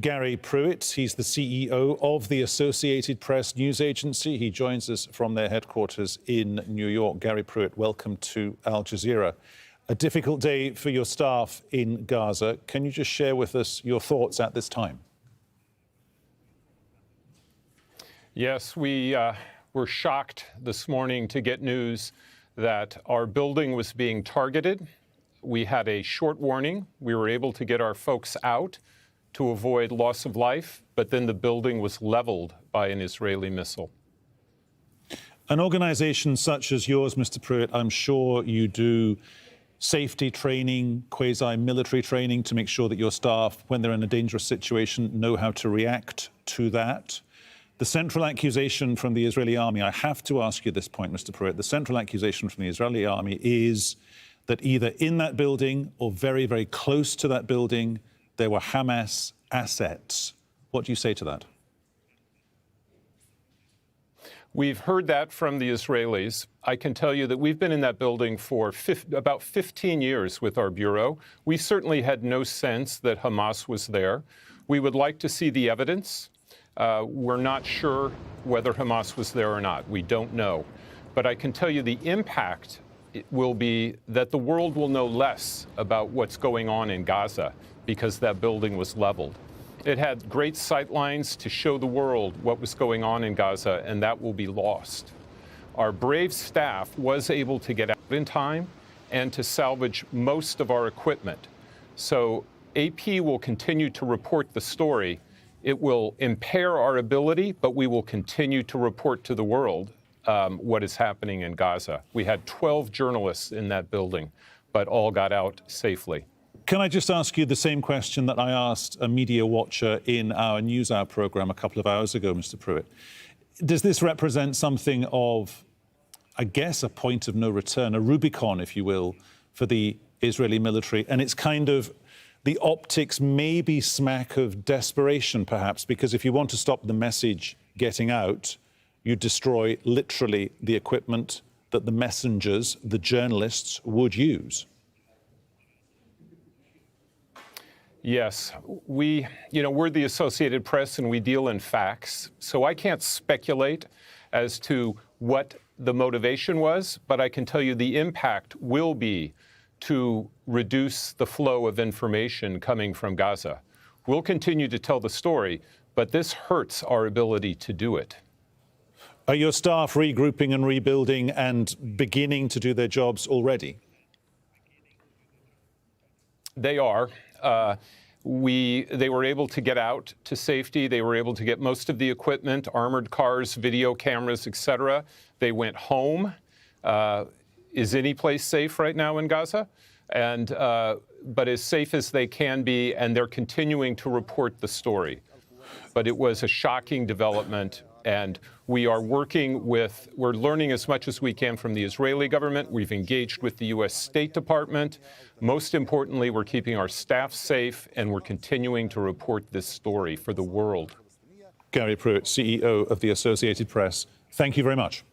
Gary Pruitt. He's the CEO of the Associated Press news agency. He joins us from their headquarters in New York. Gary Pruitt, welcome to Al Jazeera. A difficult day for your staff in Gaza. Can you just share with us your thoughts at this time? Yes, we were shocked this morning to get news that our building was being targeted. We had a short warning. We were able to get our folks out to avoid loss of life, but then the building was leveled by an Israeli missile. An organization such as yours, Mr. Pruitt, I'm sure you do safety training, quasi-military training to make sure that your staff, when they're in a dangerous situation, know how to react to that. The central accusation from the Israeli army, I have to ask you this point, Mr. Pruitt, the central accusation from the Israeli army is that either in that building or very, very close to that building, there were Hamas assets. What do you say to that? We've heard that from the Israelis. I can tell you that we've been in that building for about 15 years with our bureau. We certainly had no sense that Hamas was there. We would like to see the evidence. We're not sure whether Hamas was there or not. We don't know. But I can tell you the impact will be that the world will know less about what's going on in Gaza because that building was leveled. It had great sight lines to show the world what was going on in Gaza, and that will be lost. Our brave staff was able to get out in time and to salvage most of our equipment. So AP will continue to report the story. It will impair our ability, but we will continue to report to the world what is happening in Gaza. We had 12 journalists in that building, but all got out safely. Can I just ask you the same question that I asked a media watcher in our NewsHour program a couple of hours ago, Mr. Pruitt? Does this represent something of, I guess, a point of no return, a Rubicon, if you will, for the Israeli military? And it's kind of, the optics maybe smack of desperation, perhaps, because if you want to stop the message getting out, you destroy literally the equipment that the messengers, the journalists, would use. Yes, we're the Associated Press and we deal in facts. So I can't speculate as to what the motivation was, but I can tell you the impact will be to reduce the flow of information coming from Gaza. We'll continue to tell the story, but this hurts our ability to do it. Are your staff regrouping and rebuilding and beginning to do their jobs already? They are. They were able to get out to safety. They were able to get most of the equipment, armored cars, video cameras, etc. They went home. Is any place safe right now in Gaza? But as safe as they can be, and they're continuing to report the story. But it was a shocking development, and we are we're learning as much as we can from the Israeli government. We've engaged with the U.S. State Department. Most importantly, we're keeping our staff safe, and we're continuing to report this story for the world. Gary Pruitt, CEO of the Associated Press, thank you very much.